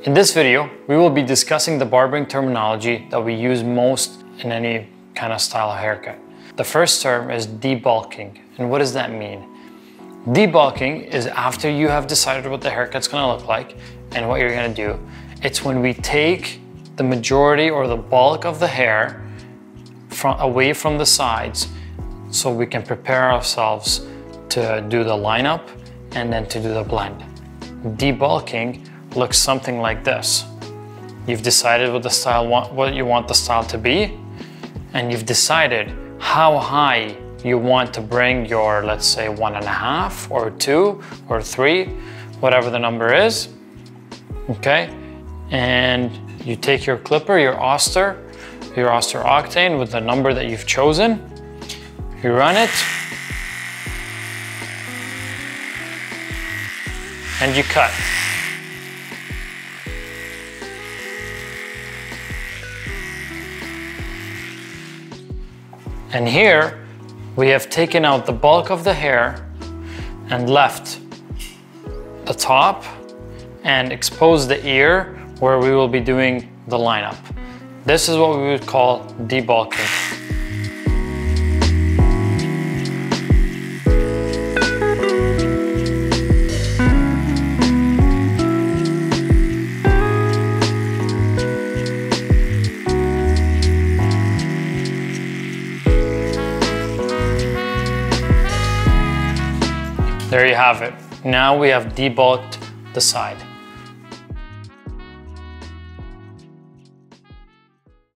In this video, we will be discussing the barbering terminology that we use most in any kind of style of haircut. The first term is debulking. And what does that mean? Debulking is after you have decided what the haircut's gonna look like and what you're gonna do. It's when we take the majority or the bulk of the hair away from the sides so we can prepare ourselves to do the lineup and then to do the blend. Debulking looks something like this. You've decided what you want the style to be, and you've decided how high you want to bring your, let's say, 1.5 or 2 or 3, whatever the number is, okay? And you take your clipper, your Auster Octane with the number that you've chosen, you run it, and you cut. And here, we have taken out the bulk of the hair and left the top and exposed the ear where we will be doing the lineup. This is what we would call debulking. There you have it. Now we have debulked the side.